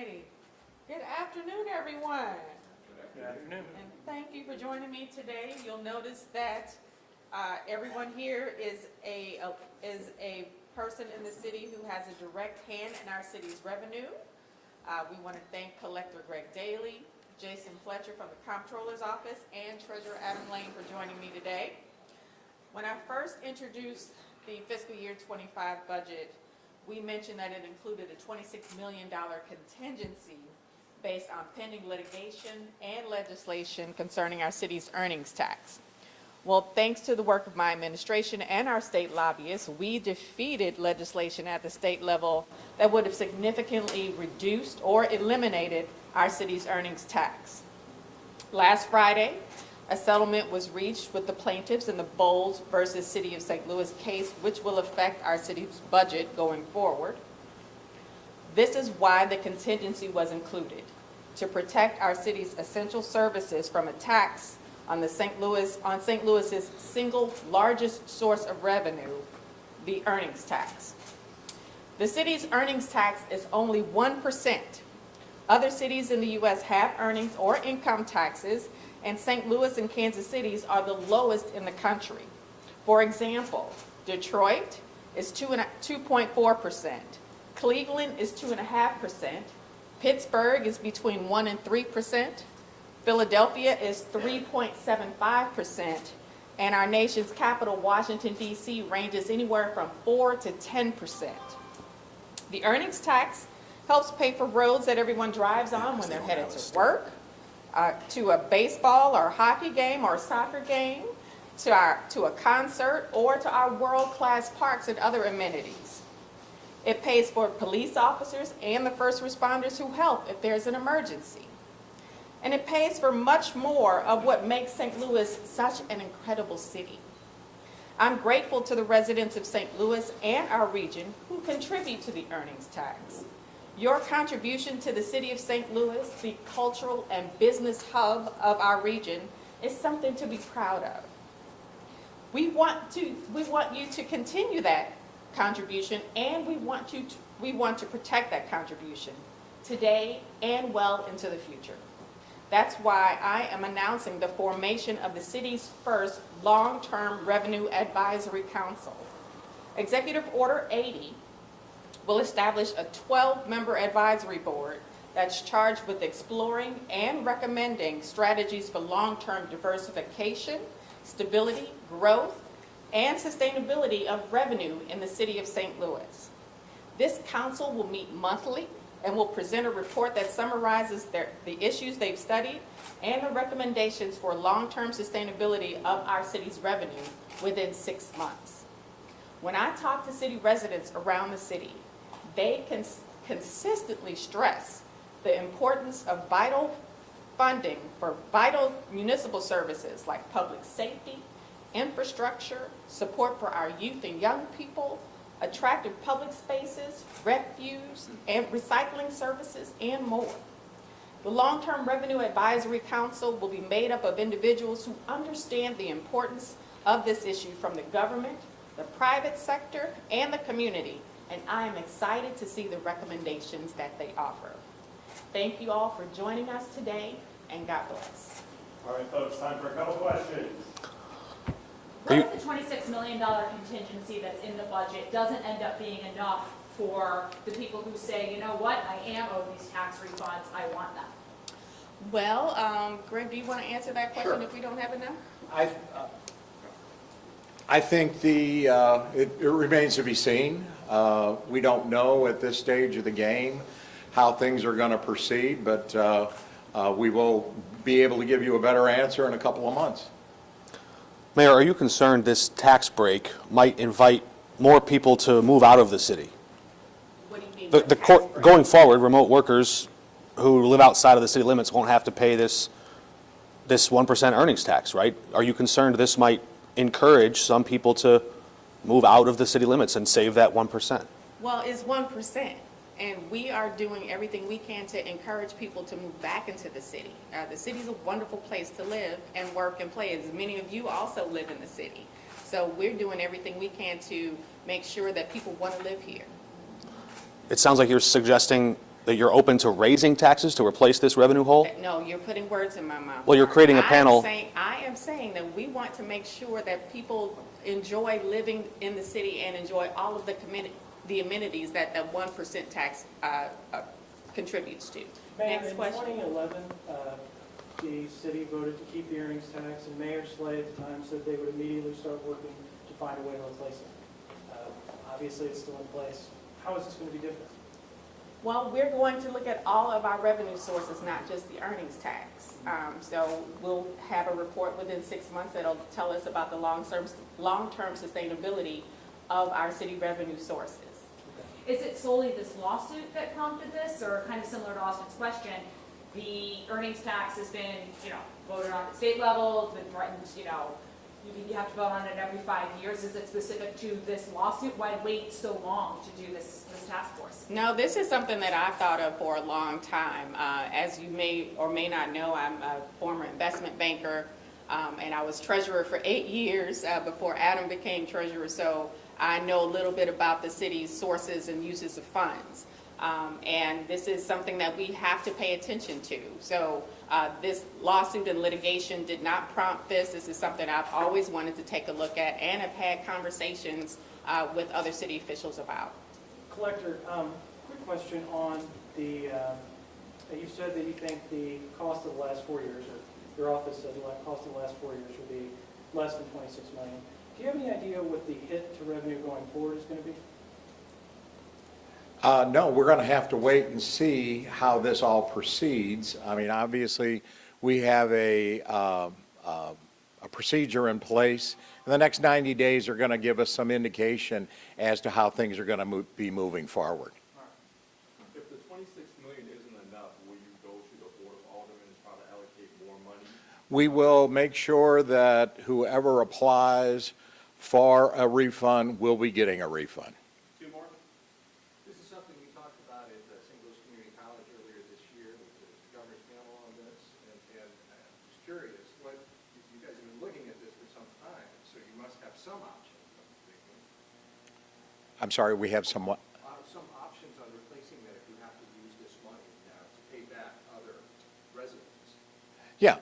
righty. Good afternoon, everyone. Good afternoon. And thank you for joining me today. You'll notice that everyone here is a person in the city who has a direct hand in our city's revenue. We want to thank Collector Greg Daly, Jason Fletcher from the Comptroller's Office, and Treasurer Adam Lane for joining me today. When I first introduced the fiscal year 25 budget, we mentioned that it included a $26 million contingency based on pending litigation and legislation concerning our city's earnings tax. Well, thanks to the work of my administration and our state lobbyists, we defeated legislation at the state level that would have significantly reduced or eliminated our city's earnings tax. Last Friday, a settlement was reached with the plaintiffs in the Bowles versus City of St. Louis case, which will affect our city's budget going forward. This is why the contingency was included, to protect our city's essential services from a tax on St. Louis's single largest source of revenue, the earnings tax. The city's earnings tax is only 1%. Other cities in the U.S. have earnings or income taxes, and St. Louis and Kansas City are the lowest in the country. For example, Detroit is 2.4%, Cleveland is 2.5%, Pittsburgh is between 1% and 3%, Philadelphia is 3.75%, and our nation's capital, Washington, D.C., ranges anywhere from 4 to 10%. The earnings tax helps pay for roads that everyone drives on when they're headed to work, to a baseball or hockey game or soccer game, to a concert, or to our world-class parks and other amenities. It pays for police officers and the first responders who help if there's an emergency. And it pays for much more of what makes St. Louis such an incredible city. I'm grateful to the residents of St. Louis and our region who contribute to the earnings tax. Your contribution to the city of St. Louis, the cultural and business hub of our region, is something to be proud of. We want you to continue that contribution, and we want to protect that contribution today and well into the future. That's why I am announcing the formation of the city's first long-term revenue advisory council. Executive Order 80 will establish a 12-member advisory board that's charged with exploring and recommending strategies for long-term diversification, stability, growth, and sustainability of revenue in the city of St. Louis. This council will meet monthly and will present a report that summarizes the issues they've studied and the recommendations for long-term sustainability of our city's revenue within 6 months. When I talk to city residents around the city, they can consistently stress the importance of vital funding for vital municipal services like public safety, infrastructure, support for our youth and young people, attractive public spaces, refuse, and recycling services, and more. The Long-Term Revenue Advisory Council will be made up of individuals who understand the importance of this issue from the government, the private sector, and the community, and I am excited to see the recommendations that they offer. Thank you all for joining us today, and God bless. All right, folks, time for a couple questions. What if the $26 million contingency that's in the budget doesn't end up being enough for the people who say, you know what, I am owed these tax refunds, I want them? Well, Greg, do you want to answer that question Sure. if we don't have enough? I think it remains to be seen. We don't know at this stage of the game how things are going to proceed, but we will be able to give you a better answer in a couple of months. Mayor, are you concerned this tax break might invite more people to move out of the city? What do you mean? The court, going forward, remote workers who live outside of the city limits won't have to pay this 1% earnings tax, right? Are you concerned this might encourage some people to move out of the city limits and save that 1%? Well, it's 1%, and we are doing everything we can to encourage people to move back into the city. The city's a wonderful place to live and work and play, as many of you also live in the city. So we're doing everything we can to make sure that people want to live here. It sounds like you're suggesting that you're open to raising taxes to replace this revenue hole? No, you're putting words in my mouth. Well, you're creating a panel. I am saying that we want to make sure that people enjoy living in the city and enjoy all of the amenities that the 1% tax contributes to. Mayor, Next in question. 2011, the city voted to keep the earnings tax, and Mayor Slay at the time said they would immediately start working to find a way to replace it. Obviously, it's still in place. How is this going to be different? Well, we're going to look at all of our revenue sources, not just the earnings tax. So we'll have a report within 6 months that'll tell us about the long-term sustainability of our city revenue sources. Is it solely this lawsuit that prompted this, or kind of similar to Austin's question? The earnings tax has been, voted on at state level, it's been threatened, you have to vote on it every 5 years. Is it specific to this lawsuit? Why wait so long to do this task force? No, this is something that I've thought of for a long time. As you may or may not know, I'm a former investment banker, and I was treasurer for 8 years before Adam became treasurer, so I know a little bit about the city's sources and uses of funds. And this is something that we have to pay attention to. So this lawsuit and litigation did not prompt this. This is something I've always wanted to take a look at and have had conversations with other city officials about. Collector, quick question on the, you said that you think the cost of the last 4 years, or your office said the cost of the last 4 years would be less than $26 million. Do you have any idea what the hit to revenue going forward is going to be? No, we're going to have to wait and see how this all proceeds. I mean, obviously, we have a procedure in place. And the next 90 days are going to give us some indication as to how things are going to be moving forward. If the 26 million isn't enough, will you go to the Board of Aldermen and try to allocate more money? We will make sure that whoever applies for a refund will be getting a refund. Two more? This is something we talked about at St. Louis Community College earlier this year with the governor's panel on this, and I'm just curious, you guys have been looking at this for some time, so you must have some options. I'm sorry, we have somewhat. Some options on replacing that if you have to use this money now to pay back other residents. Yeah,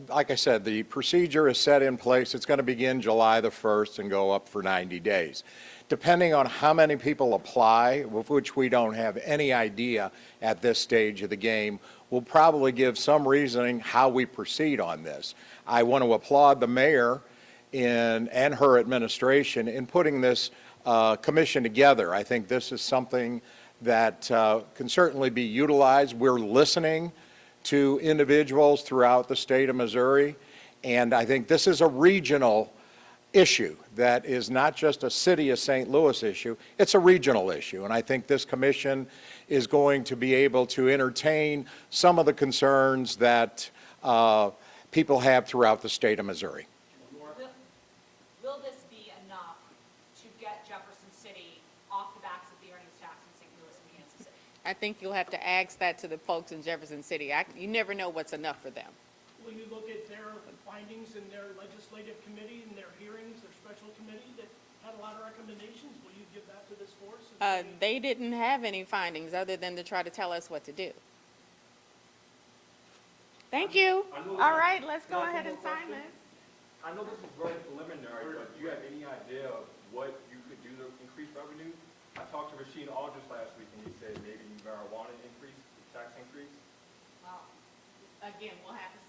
like I said, the procedure is set in place. It's going to begin July the 1st and go up for 90 days. Depending on how many people apply, of which we don't have any idea at this stage of the game, we'll probably give some reasoning how we proceed on this. I want to applaud the mayor and her administration in putting this commission together. I think this is something that can certainly be utilized. We're listening to individuals throughout the state of Missouri, and I think this is a regional issue that is not just a city of St. Louis issue, it's a regional issue, and I think this commission is going to be able to entertain some of the concerns that people have throughout the state of Missouri. Will this be enough to get Jefferson City off the backs of the earnings tax in St. Louis and Kansas City? I think you'll have to ask that to the folks in Jefferson City. You never know what's enough for them. Will you look at their findings in their legislative committee and their hearings, their special committee that had a lot of recommendations? Will you give that to this force? They didn't have any findings other than to try to tell us what to do. Thank you. All right, let's go ahead and sign this. I know this is very preliminary, but do you have any idea of what you could do to increase revenue? I talked to Rashida Aldridge last week, and he said maybe marijuana increase, tax increase. Well, again, we'll have to